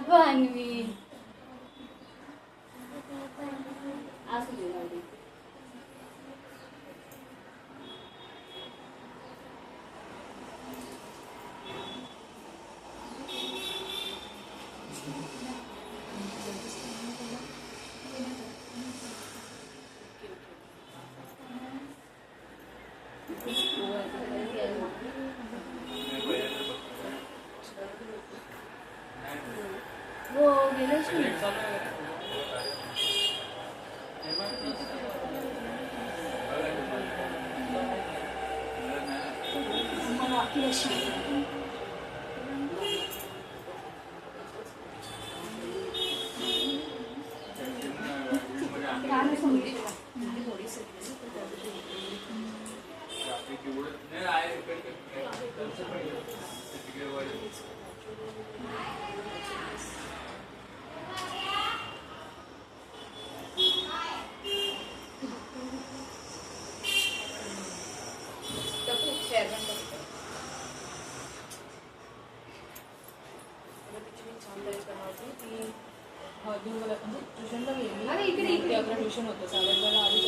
अगं अन्वी असू दे जाऊ दे. हो गेलंच नाही. मला आपली अशी गाणं सांगितलं ट्युशनला गेली. अरे इकडे इकडे ट्युशन होतं साडेबारा आधी.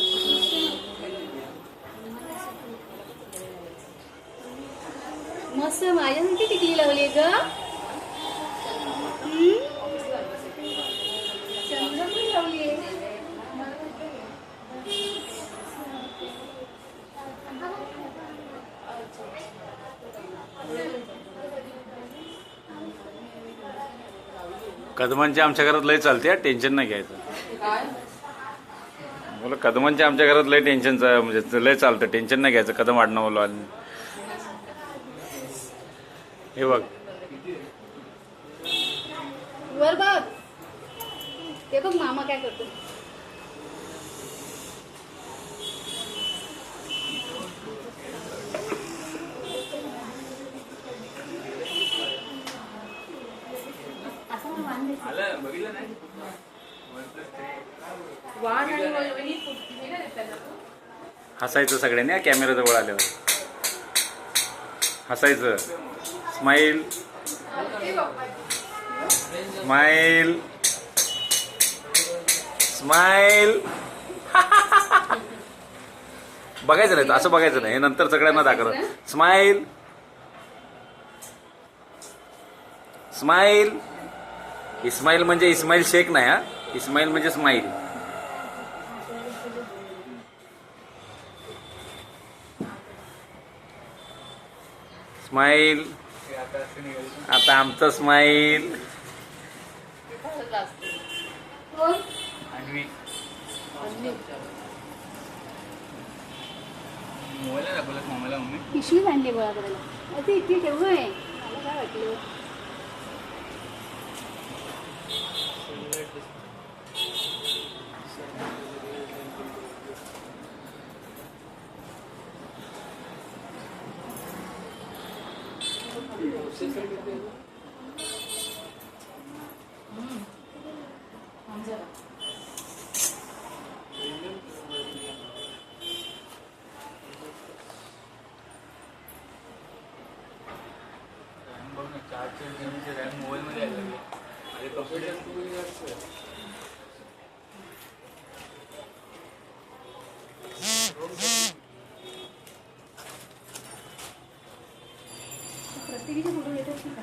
मस्त माझ्यासाठी टिकली लावली ग. चंद्र पण लावली कदमांची आमच्या घरात लय चालते, टेन्शन नाही घ्यायचं. बोला कदमांची आमच्या घरात लय टेन्शनचं म्हणजे लय चालतं, टेन्शन नाही घ्यायचं. कदम आडणं बोला हे बघ वर बघ ते बघ मामा काय करतो. हसायचं सगळ्यांनी कॅमेरा जवळ आल्यावर हसायचं. Smile smile smile. बघायचं नाही असं बघायचं नाही, हे नंतर सगळ्यांना दाखव. Smile smile. इस्माईल म्हणजे इस्माईल शेख नाही हा, इस्माईल म्हणजे स्माईल. स्माईल. आता आमचं स्माईल. पिशवी आणली गोळा करायला. ते इथे ठेवू आहे. मला काय वाटलं मोबाईल मध्ये प्रत्येकीचे फोटो येतात की का.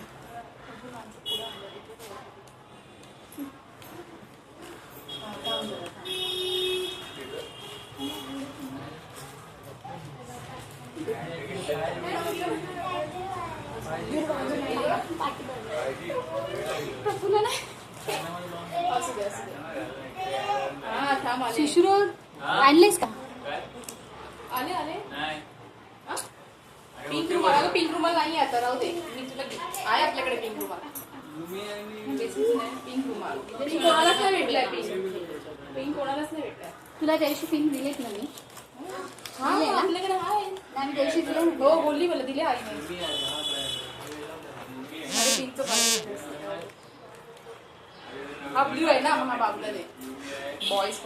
शिशुरोड आणलेस का. आले आले पिंक रुमाल. पिंक रुमाल नाही आता राहू दे, मी तुला आहे आपल्याकडे पिंक रुमाल. पिंक रुमाल कोणालाच नाही भेटलाय. पिंक कोणालाच नाही भेटलाय. तुला त्या दिवशी पिंक दिलेत ना मी. आपल्याकडे आहे. आम्ही त्या दिवशी दिले. हो बोलली मला दिले आई नाही. पिंकचं हा ब्ल्यू आहे ना, हा बाबूला दे. बॉयज